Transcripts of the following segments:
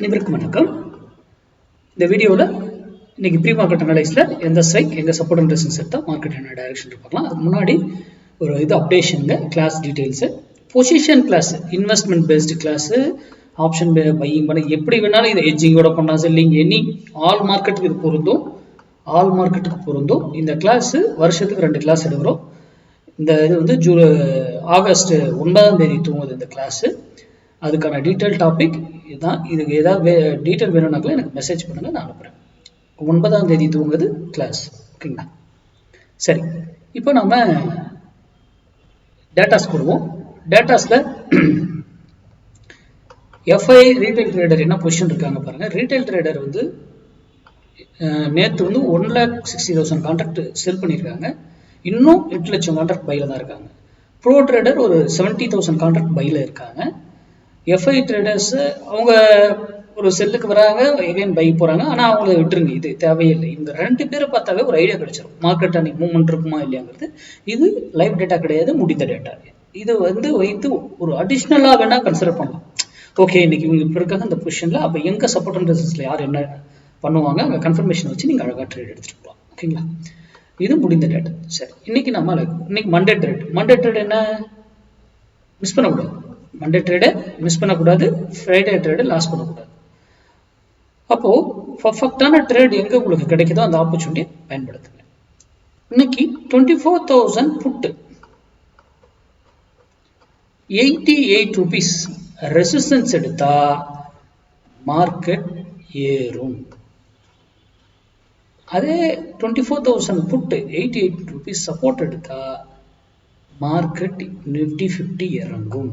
அனைவருக்கும் வணக்கம். இந்த வீடியோவில் இன்னைக்கு ப்ரீ மார்க்கெட் அனலைஸில் எந்த ஸ்ட்ரைக் எங்கே சப்போர்ட் அண்ட் ரெசிஸ்டன்ஸ் எடுத்தால் மார்க்கெட் என்ன டைரக்ஷன் பார்க்கலாம். அதுக்கு முன்னாடி ஒரு அப்டேஷனுங்க, class details, position class, investment based class, option buying பண்ண எப்படி வேணாலும் இதை எட்ஜிங்கோட பண்ணலாம், செல்லிங், ஆல் மார்க்கெட்டுக்கு இது பொருந்தும். இந்த கிளாஸு வருஷத்துக்கு 2 கிளாஸ் எடுக்கிறோம். இந்த இது ஆகஸ்ட் 9ஆம் தேதி தூங்குது இந்த கிளாஸு. அதுக்கான டீட்டெயில் டாபிக் இதுதான். இதுக்கு ஏதாவது டீட்டெயில் வேணும்னாக்கல எனக்கு மெசேஜ் பண்ணுங்க, நான் அனுப்புகிறேன். 9ஆம் தேதி தூங்குது கிளாஸ், ஓகேங்களா? சரி, இப்போ நம்ம டேட்டாஸ் கொடுவோம். டேட்டாஸில் எஃப்ஐ ரீட்டைல் ட்ரேடர் என்ன பொசிஷன் இருக்காங்க பாருங்க. ரீட்டைல் ட்ரேடர் நேற்று 1,60,000 கான்ட்ராக்ட் செல் பண்ணியிருக்காங்க. இன்னும் 8 லட்சம் கான்ட்ராக்ட் பையில தான் இருக்காங்க. ப்ரோ ட்ரேடர் ஒரு 70,000 கான்ட்ராக்ட் பையில இருக்காங்க. எஃப்ஐ ட்ரேடர்ஸ் அவங்க ஒரு செல்லுக்கு வராங்க, எகைன் பை போறாங்க. ஆனால் அவங்கள விட்டுருங்க, இது தேவையில்லை. இவங்க 2 பேரை பார்த்தாவே ஒரு ஐடியா கிடைச்சிடும் மார்க்கெட் அன்னைக்கு மூவ்மெண்ட் இருக்குமா இல்லையாங்கிறது. இது லைவ் டேட்டா கிடையாது, முடிந்த டேட்டா. இது வைத்து ஒரு அடிஷ்னலாக வேணா கன்சிடர் பண்ணலாம். ஓகே, இன்னைக்கு இவங்க இப்போ இருக்காங்க இந்த பொசிஷன்ல, அப்போ எங்க சப்போர்ட் அண்ட் ரெசிஸ்டன்ஸ்ல யார் என்ன பண்ணுவாங்க அங்கே கன்ஃபர்மேஷன் வச்சு நீங்கள் அழகாக ட்ரேட் எடுத்துட்டு போகலாம், ஓகேங்களா? இது முடிந்த டேட்டா. சரி, இன்னைக்கு மண்டே ட்ரேட் என்ன மிஸ் பண்ணக்கூடாது. மண்டே ட்ரேடை மிஸ் பண்ணக்கூடாது, ஃப்ரைடே ட்ரேடை லாஸ் பண்ணக்கூடாது. அப்போ பர்ஃபெக்டான ட்ரேட் எங்க உங்களுக்கு கிடைக்குதோ அந்த ஆப்பர்ச்சுனிட்டியை பயன்படுத்துங்க. இன்னைக்கு 24,000 புட்டு 88 ரூபீஸ் ரெசிஸ்டன்ஸ் எடுத்தா மார்க்கெட் ஏறும். அதே 24,000 புட்டு 88 ரூபீஸ் சப்போர்ட் எடுத்தா மார்க்கெட் நிஃப்டி 50 இறங்கும்.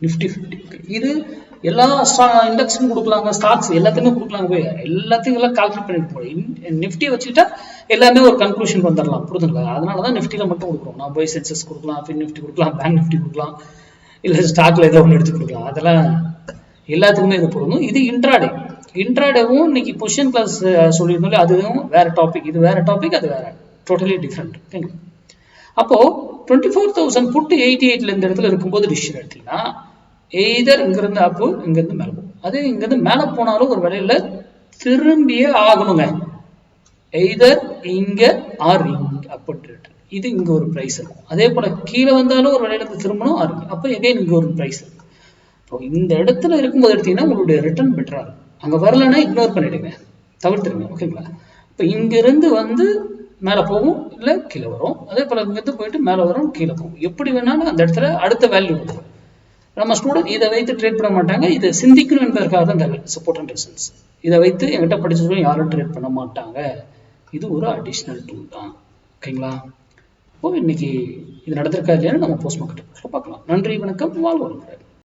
நிஃப்டி 50 இது எல்லா இண்டெக்ஸும் கொடுக்கலாங்க, ஸ்டாக்ஸ் எல்லாத்தையுமே கொடுக்கலாங்க. போய் எல்லாத்தையும் கால்குலேட் பண்ணிட்டு போய் நிஃப்டியை வச்சுக்கிட்டா எல்லாமே ஒரு கன்க்ளூஷன் வந்துடலாம், புரிதுங்களா? அதனாலதான் நிஃப்டியில மட்டும் கொடுக்குறோம். நான் போய் சென்சஸ் கொடுக்கலாம், ஃபின் நிஃப்டி கொடுக்கலாம், பேங்க் நிஃப்டி கொடுக்கலாம், இல்லை ஸ்டாக்ல ஏதோ ஒன்று எடுத்து கொடுக்கலாம். அதெல்லாம் எல்லாத்துக்குமே இது பொருந்தும். இது இன்ட்ராடேவும் இன்னைக்கு பொசிஷன் கிளாஸ் சொல்லியிருந்தோம், அதுவும் வேற டாபிக். இது வேற டாபிக், அது வேற, டோட்டலி டிஃப்ரெண்ட், ஓகேங்களா? அப்போ 24,000 புட்டு 88ல இந்த இடத்துல இருக்கும்போது டிசிஷன் எடுத்தீங்கன்னா எய்தர் இங்கிருந்து அப்பு, இங்கிருந்து மேலே போகும். அதே இங்கிருந்து மேலே போனாலும் ஒரு வேலையில திரும்பியே ஆகணுங்க. எய்தர் இங்க ஆர் இங்க அப் ட்ரேட், இது இங்க ஒரு பிரைஸ் இருக்கும். அதே போல கீழே வந்தாலும் ஒரு வேலையில திரும்பணும் ஆர், அப்போ எகைன் இங்க ஒரு பிரைஸ் இருக்கும். இப்போ இந்த இடத்துல இருக்கும்போது எடுத்தீங்கன்னா உங்களுடைய ரிட்டர்ன் பெட்டரா இருக்கும். அங்க வரலன்னா இக்னோர் பண்ணிடுங்க, தவிர்த்துருங்க, ஓகேங்களா? இப்போ இங்கிருந்து மேலே போகும், இல்லை கீழே வரும். அதே போல இங்கிருந்து போயிட்டு மேலே வரும், கீழே போகும். எப்படி வேணாலும் அந்த இடத்துல அடுத்த வேல்யூ வரும். நம்ம ஸ்டூடெண்ட் இதை வைத்து ட்ரேட் பண்ண மாட்டாங்க. இது சிந்திக்கணும் என்பதற்காக தான் இந்த சப்போர்ட் அண்ட் ரெசிஸ்டன்ஸ். இதை வைத்து என்கிட்ட படிச்சு யாரும் ட்ரேட் பண்ண மாட்டாங்க. இது ஒரு அடிஷ்னல் டூல் தான், ஓகேங்களா? இப்போ இன்னைக்கு இது நடந்திருக்கா இல்லையான்னு நம்ம போஸ்ட் மார்க்கெட் பார்க்கலாம். நன்றி, வணக்கம், வாழ்வு.